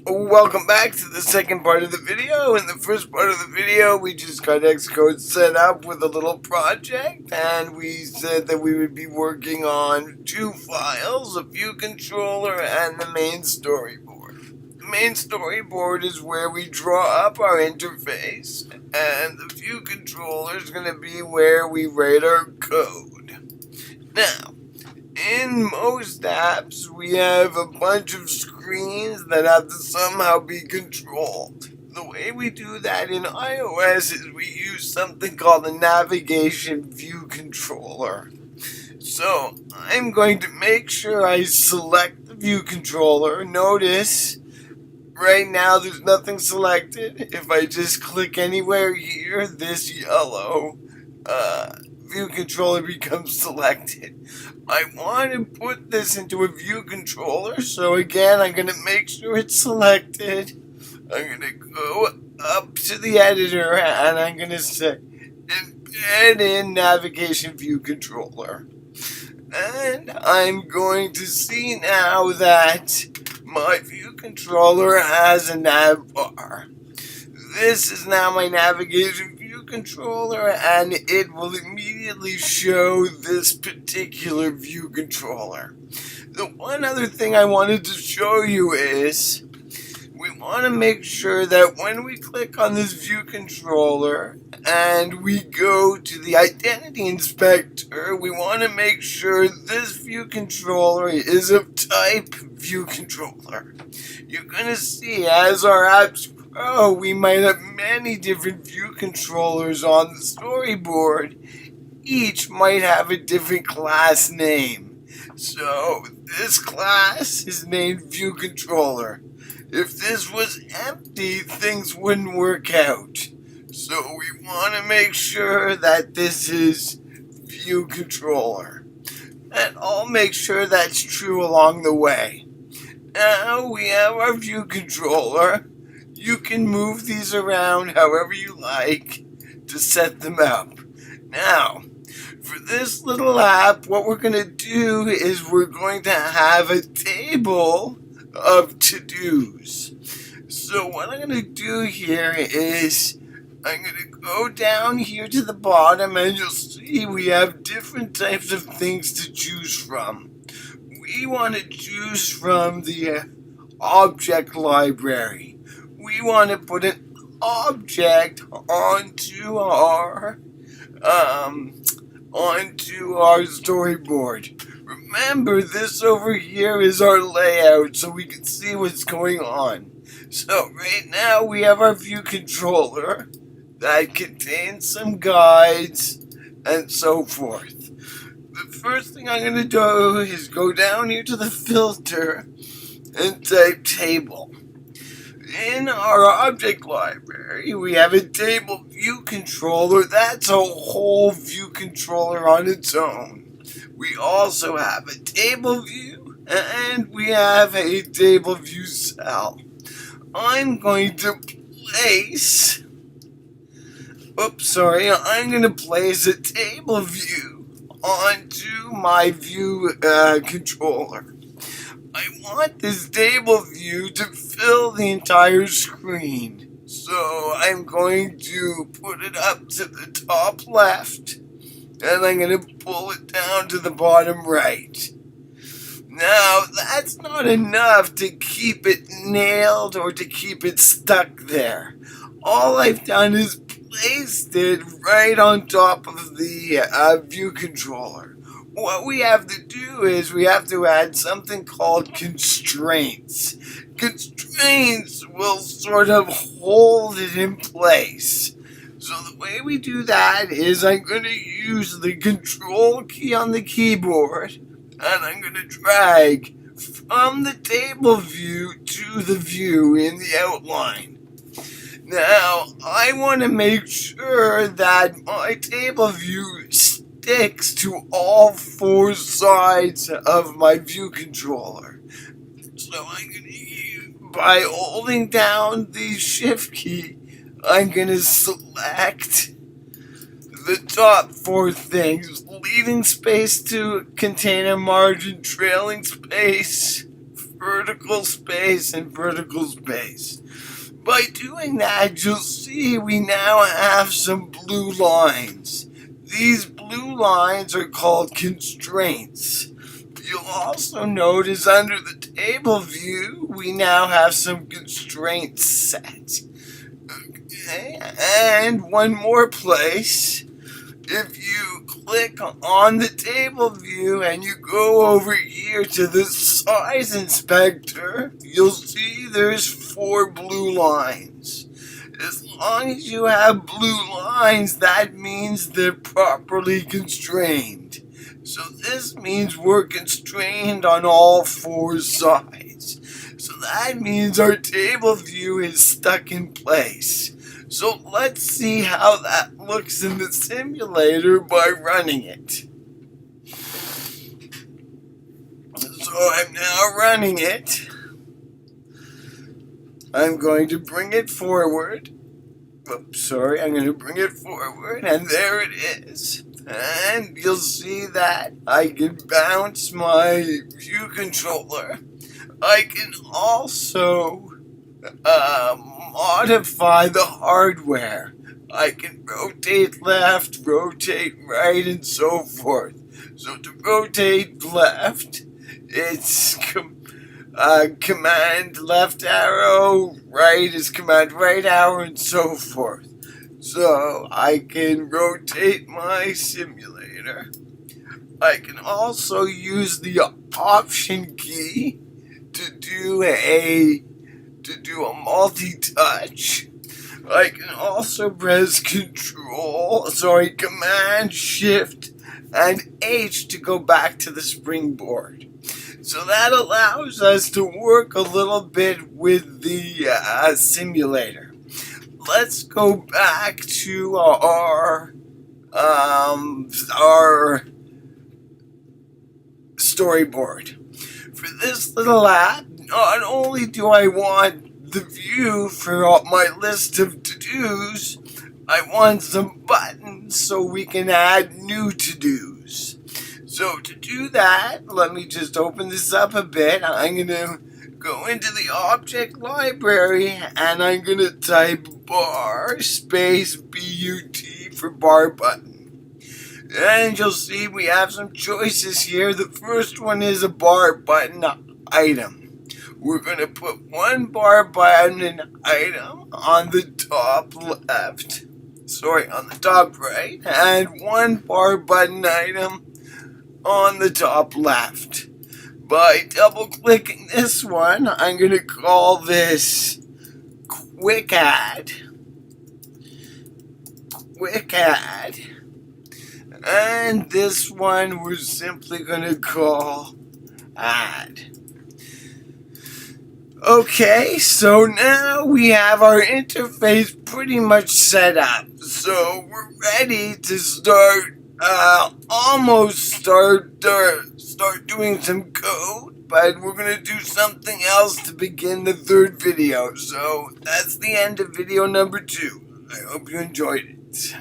Welcome back to the second part of the video. In the first part of the video, we just got Xcode set up with a little project, and we said that we would be working on two files, a view controller and the main storyboard. The main storyboard is where we draw up our interface, and the view controller is going to be where we write our code. Now, in most apps, we have a bunch of screens that have to somehow be controlled. The way we do that in iOS is we use something called the navigation view controller. So I'm going to make sure I select the view controller. Notice right now there's nothing selected. If I just click anywhere here, this yellow view controller becomes selected. I want to put this into a view controller, so again I'm going to make sure it's selected. I'm going to go up to the editor and I'm going to say embed in navigation view controller. And I'm going to see now that my view controller has a nav bar. This is now my navigation view controller, and it will immediately show this particular view controller. The one other thing I wanted to show you is we want to make sure that when we click on this view controller and we go to the identity inspector, we want to make sure this view controller is of type view controller. You're going to see as our apps grow, we might have many different view controllers on the storyboard. Each might have a different class name. So this class is named view controller. If this was empty, things wouldn't work out. So we want to make sure that this is view controller. And I'll make sure that's true along the way. Now we have our view controller. You can move these around however you like to set them up. Now, for this little app, what we're going to do is we're going to have a table of to-dos. So what I'm going to do here is I'm going to go down here to the bottom, and you'll see we have different types of things to choose from. We want to choose from the object library. We want to put an object onto our storyboard. Remember, this over here is our layout so we can see what's going on. So right now we have our view controller that contains some guides and so forth. The first thing I'm going to do is go down here to the filter and type table. In our object library, we have a table view controller. That's a whole view controller on its own. We also have a table view, and we have a table view cell. I'm going to place a table view onto my view controller. I want this table view to fill the entire screen. So I'm going to put it up to the top left, and I'm going to pull it down to the bottom right. Now, that's not enough to keep it nailed or to keep it stuck there. All I've done is placed it right on top of the view controller. What we have to do is we have to add something called constraints. Constraints will sort of hold it in place. So the way we do that is I'm going to use the control key on the keyboard, and I'm going to drag from the table view to the view in the outline. Now, I want to make sure that my table view sticks to all four sides of my view controller. So I'm going to use, by holding down the shift key, I'm going to select the top four things: leaving space to contain a margin, trailing space vertical space and vertical space. By doing that, you'll see we now have some blue lines. These blue lines are called constraints. You'll also notice under the table view, we now have some constraints set. Okay, and one more place. If you click on the table view and you go over here to the size inspector, you'll see there's 4 blue lines. As long as you have blue lines, that means they're properly constrained. So this means we're constrained on all 4 sides. So that means our table view is stuck in place. So let's see how that looks in the simulator by running it. So I'm now running it. I'm going to bring it forward. Oops, sorry, I'm going to bring it forward, and there it is. And you'll see that I can bounce my view controller. I can also modify the hardware. I can rotate left, rotate right, and so forth. So to rotate left, it's command left arrow, right is command right arrow, and so forth. So I can rotate my simulator. I can also use the option key to do a multi-touch. I can also press Command, Shift, and H to go back to the springboard. So that allows us to work a little bit with the simulator. Let's go back to our storyboard. For this little app, not only do I want the view for my list of to-dos, I want some buttons so we can add new to-dos. So to do that, let me just open this up a bit. I'm going to go into the object library and I'm going to type bar space BUT for bar button. And you'll see we have some choices here. The first one is a bar button item. We're going to put one bar button item on the top left. On the top right. And one bar button item on the top left. By double clicking this one, I'm going to call this Quick Add. Quick Add. And this one we're simply going to call Add. Okay, so now we have our interface pretty much set up. So we're ready to start doing some code, but we're going to do something else to begin the third video. So that's the end of video number 2. I hope you enjoyed it.